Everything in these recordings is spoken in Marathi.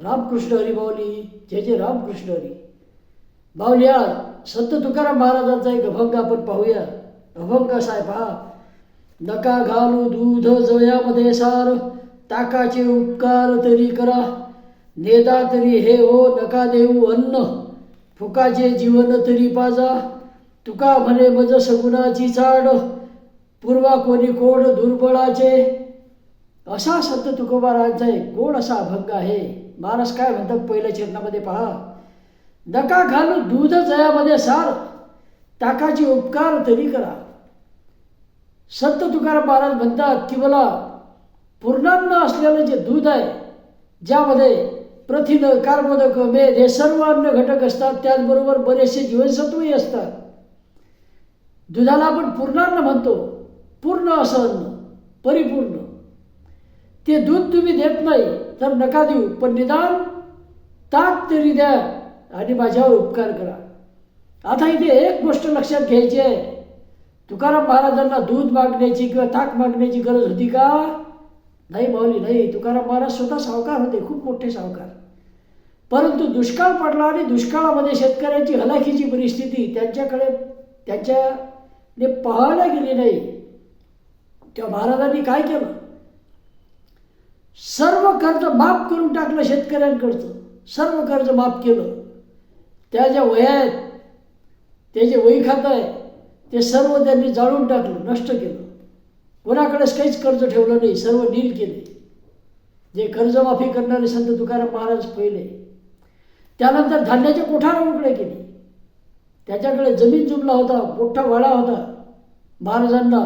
रामकृष्ण हरी माऊली, जय जय रामकृष्ण हरी माऊली. आज संत तुकाराम महाराजांचा एक अभंग आपण पाहूया. अभंग असा आहे पहा. नका घालू दूध जवयामध्ये सार, ताकाचे उपकार तरी करा. नेदा तरी हे हो नका देऊ अन्न, फुकाचे जीवन तरी पाजा. तुका म्हणे मज सगुणाची चाड, पूर्वा कोणी कोड दुर्बळाचे. असा संत तुकोबारांचा एक गोड असा अभंग आहे. महाराज काय म्हणतात पहिल्या चरणामध्ये पहा. नका घालू दूध जयामध्ये सार, ताकाचे उपकार तरी करा. संत तुकाराम महाराज म्हणतात की मला पूर्णान्न असलेलं जे दूध आहे, ज्यामध्ये प्रथिन, कार्बोदक, मेद हे सर्व अन्न घटक असतात, त्याचबरोबर बरेचसे जीवनसत्वही असतात. दुधाला आपण पूर्णान्न म्हणतो. पूर्ण असं अन्न, परिपूर्ण. ते दूध तुम्ही देत नाही तर नका देऊ, पण निदान ताक तरी द्या आणि माझ्यावर उपकार करा. आता इथे एक गोष्ट लक्षात घ्यायची आहे. तुकाराम महाराजांना दूध मागण्याची किंवा ताक मागण्याची गरज होती का? नाही माऊली, नाही. तुकाराम महाराज स्वतः सावकार होते, खूप मोठे सावकार. परंतु दुष्काळ पडला आणि दुष्काळामध्ये शेतकऱ्यांची हलाखीची परिस्थिती त्यांच्याने पाहायला गेली नाही. तेव्हा महाराजांनी काय केलं? सर्व कर्ज माफ करून टाकलं शेतकऱ्यांकडचं. सर्व कर्ज माफ केलं. त्या ज्या वह्या आहेत, ते जे वही खातं आहे, ते सर्व त्यांनी जाळून टाकलं, नष्ट केलं. कोणाकडेच काहीच कर्ज ठेवलं नाही, सर्व नील केले. जे कर्जमाफी करणारे संत तुकाराम महाराज पहिले. त्यानंतर धान्याचे कोठार उघडे केले. त्याच्याकडे जमीन जुमला होता, मोठा वाडा होता. महाराजांना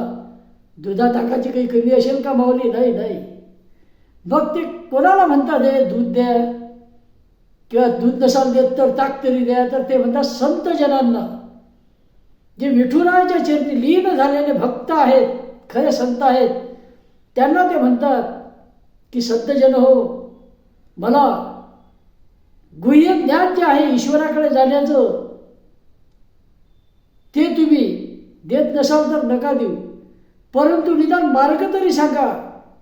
दुधा ताकाची काही कमी असेल का माऊली? नाही, नाही. मग ते कोणाला म्हणतात हे दूध द्या किंवा दूध नसाल देत तर ताक तरी द्या, तर ते म्हणतात संत जनांना, जे विठुरायाच्या चरणी लीन झालेले भक्त आहेत, खरे संत आहेत, त्यांना ते म्हणतात की संतजन हो, मला गुह्य ज्ञान जे आहे ईश्वराकडे जाण्याचं, ते तुम्ही देत नसाल तर नका देऊ, परंतु निदान मार्ग तरी सांगा.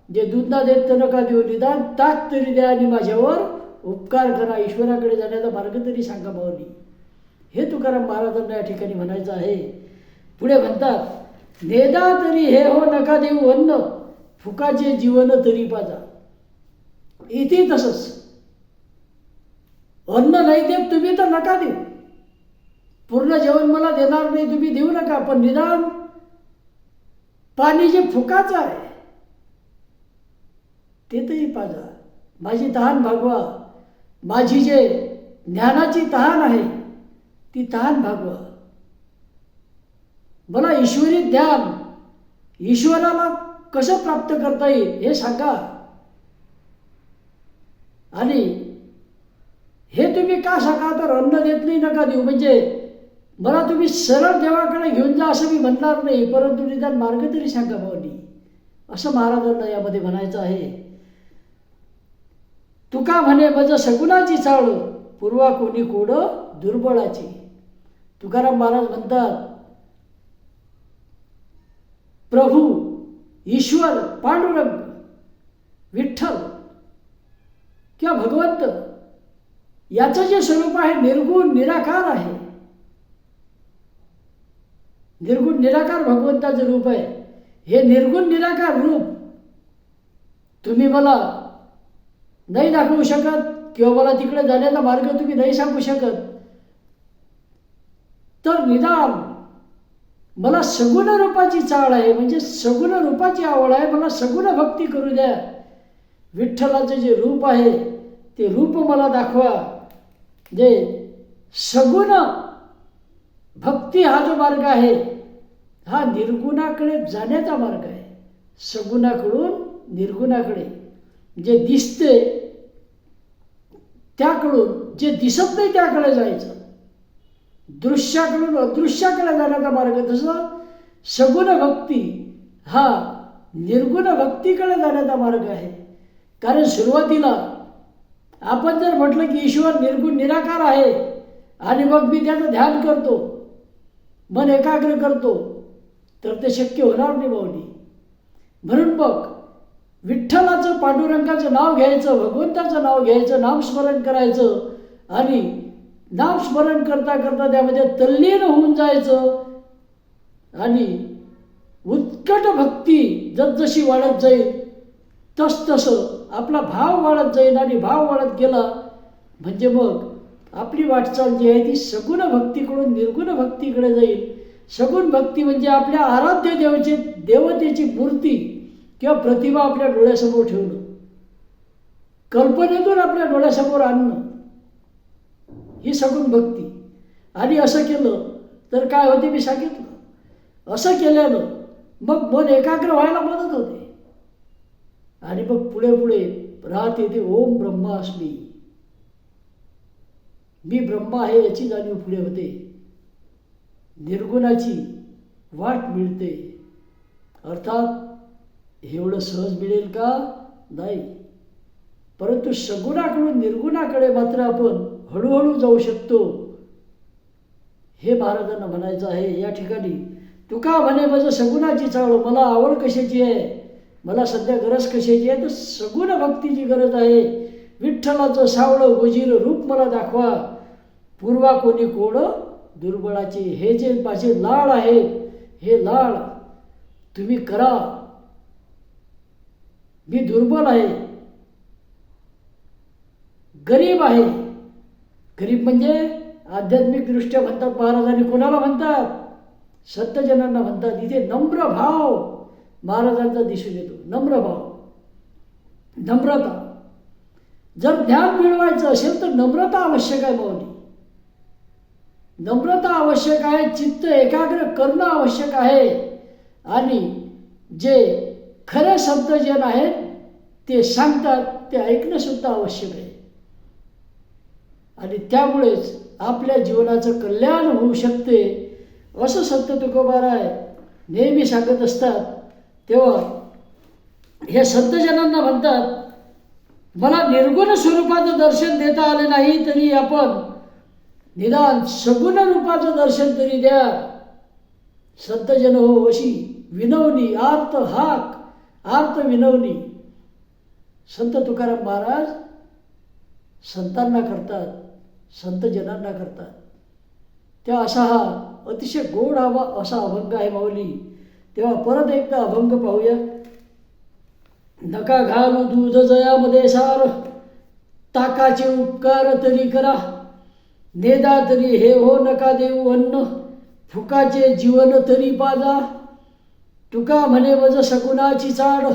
जे दूध ना देत तर नका देऊ, निदान ताक तरी द्या आणि माझ्यावर उपकार करा. ईश्वराकडे जाण्याचा मार्ग तरी सांगा माऊली. हे तुकाराम महाराजांना या ठिकाणी म्हणायचं आहे. पुढे म्हणतात, नेदा तरी हे हो नका देऊ अन्न, फुकाचे जीवन तरी पाजा. इथे तसंच, अन्न नाही देत तुम्ही तर नका देऊ. पूर्ण जेवण मला देणार नाही तुम्ही, देऊ नका, पण निदान पाणी जे फुकाचं आहे ते तरी पाजा. माझी तहान भागवा. माझी जे ज्ञानाची तहान आहे ती तहान भागवा. मला ईश्वरी ज्ञान, ईश्वराला कसं प्राप्त करता येईल हे सांगा. आणि हे तुम्ही का सांगा तर अन्न देत नाही नका देऊ, म्हणजे मला तुम्ही सरळ देवाकडे घेऊन जा असं मी म्हणणार नाही, परंतु निदान मार्ग तरी सांगा माऊली, असं महाराजांना यामध्ये म्हणायचं आहे. तुका म्हणे मज सगुणाची चाळ, पूर्वा कोणी कोड दुर्बळाची. तुकाराम महाराज म्हणतात, प्रभू, ईश्वर, पांडुरंग, विठ्ठल किंवा भगवंत याचं जे स्वरूप आहे निर्गुण निराकार आहे. निर्गुण निराकार भगवंताचं रूप आहे. हे निर्गुण निराकार रूप तुम्ही मला नाही दाखवू शकत किंवा मला तिकडे जाण्याचा मार्ग तुम्ही नाही सांगू शकत, तर निदान मला सगुण रूपाची चाळ आहे, म्हणजे सगुण रूपाची आवड आहे, मला सगुण भक्ती करू द्या. विठ्ठलाचं जे रूप आहे ते रूप मला दाखवा. जे सगुण भक्ती हा जो मार्ग आहे हा निर्गुणाकडे जाण्याचा मार्ग आहे. सगुणाकडून निर्गुणाकडे, जे दिसते त्याकडून जे दिसत नाही त्याकडे जायचं. दृश्याकडून अदृश्याकडे जाण्याचा मार्ग. तसं सगुण भक्ती हा निर्गुण भक्तीकडे जाण्याचा मार्ग आहे. कारण सुरुवातीला आपण जर म्हटलं की ईश्वर निर्गुण निराकार आहे आणि मग मी त्याचं ध्यान करतो, मन एकाग्र करतो, तर ते शक्य होणार नाही माऊली. म्हणून मग विठ्ठलाचं पांडुरंगाचं नाव घ्यायचं, भगवंताचं नाव घ्यायचं, नामस्मरण करायचं आणि नामस्मरण करता करता त्यामध्ये तल्लीन होऊन जायचं आणि उत्कट भक्ती जसजशी वाढत जाईल तसतसं आपला भाव वाढत जाईल आणि भाव वाढत गेला म्हणजे मग आपली वाटचाल जी आहे ती सगुण भक्तीकडून निर्गुण भक्तीकडे जाईल. सगुण भक्ती म्हणजे आपल्या आराध्य देवतेची मूर्ती किंवा प्रतिभा आपल्या डोळ्यासमोर ठेवणं, कल्पनेतून आपल्या डोळ्यासमोर आणणं, ही सगुण भक्ती. आणि असं केलं तर काय होते मी सांगितलं. असं केल्यानं मग मन एकाग्र व्हायला मदत होते आणि मग पुढे पुढे राहत येते ओम ब्रह्मास्मी, मी ब्रह्मा आहे याची जाणीव पुढे होते. निर्गुणाची वाट मिळते. अर्थात एवढं सहज मिळेल का? नाही. परंतु सगुणाकडून निर्गुणाकडे मात्र आपण हळूहळू जाऊ शकतो हे महाराजांना म्हणायचं आहे. या ठिकाणी तुका म्हणे मज सगुणाची चाळ, मला आवड कशाची आहे, मला सध्या गरज कशाची आहे, तर सगुण भक्तीची गरज आहे. विठ्ठलाचं सावळं गोजीर रूप मला दाखवा, पूर्वा कोणी कोड दुर्बळाचे. हे जे माझे लाड आहेत हे लाड तुम्ही करा. मी दुर्बल आहे, गरीब आहे. गरीब म्हणजे आध्यात्मिकदृष्ट्या म्हणतात महाराजांनी, कोणाला म्हणतात? सत्यजनांना म्हणतात. इथे नम्र भाव महाराजांचा दिसून येतो. नम्र भाव, नम्रता. जर ज्ञान मिळवायचं असेल तर नम्रता आवश्यक आहे माऊली. नम्रता आवश्यक आहे, चित्त एकाग्र करणं आवश्यक आहे आणि जे खरे शब्दजन आहेत ते सांगतात ते ऐकणं सुद्धा आवश्यक आहे. आणि त्यामुळेच आपल्या जीवनाचं कल्याण होऊ शकते असं संत तुकोबाराय नेहमी सांगत असतात. तेव्हा हे संतजनांना म्हणतात, मला निर्गुण स्वरूपाचं दर्शन देता आले नाही तरी आपण निदान सगुण रूपाचं दर्शन तरी द्या. संतजन हो अशी विनवणी, आर्त हाक, आर्त विनवणी संत तुकाराम महाराज संतांना करतात, संतजनांना करतात. त्या असा हा अतिशय गोड असा अभंग आहे माऊली. तेव्हा परत एकदा अभंग पाहूया. नका घालू दूध जयामध्ये सार, ताकाचे उपकार तरी करा, नेदा तरी हे हो नका देऊ अन्न, फुकाचे जीवन तरी पाजा. तुका म्हणे वज सगुणाची चाड,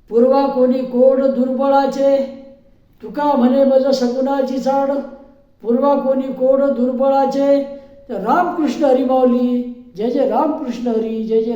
पूर्वा कोणी कोड दुर्बळाचे. तुका म्हणे वज सगुणाची चाड, पूर्वा कोणी कोड दुर्बळाचे. तर रामकृष्ण हरी माऊली. जय जय रामकृष्ण हरी. जय जय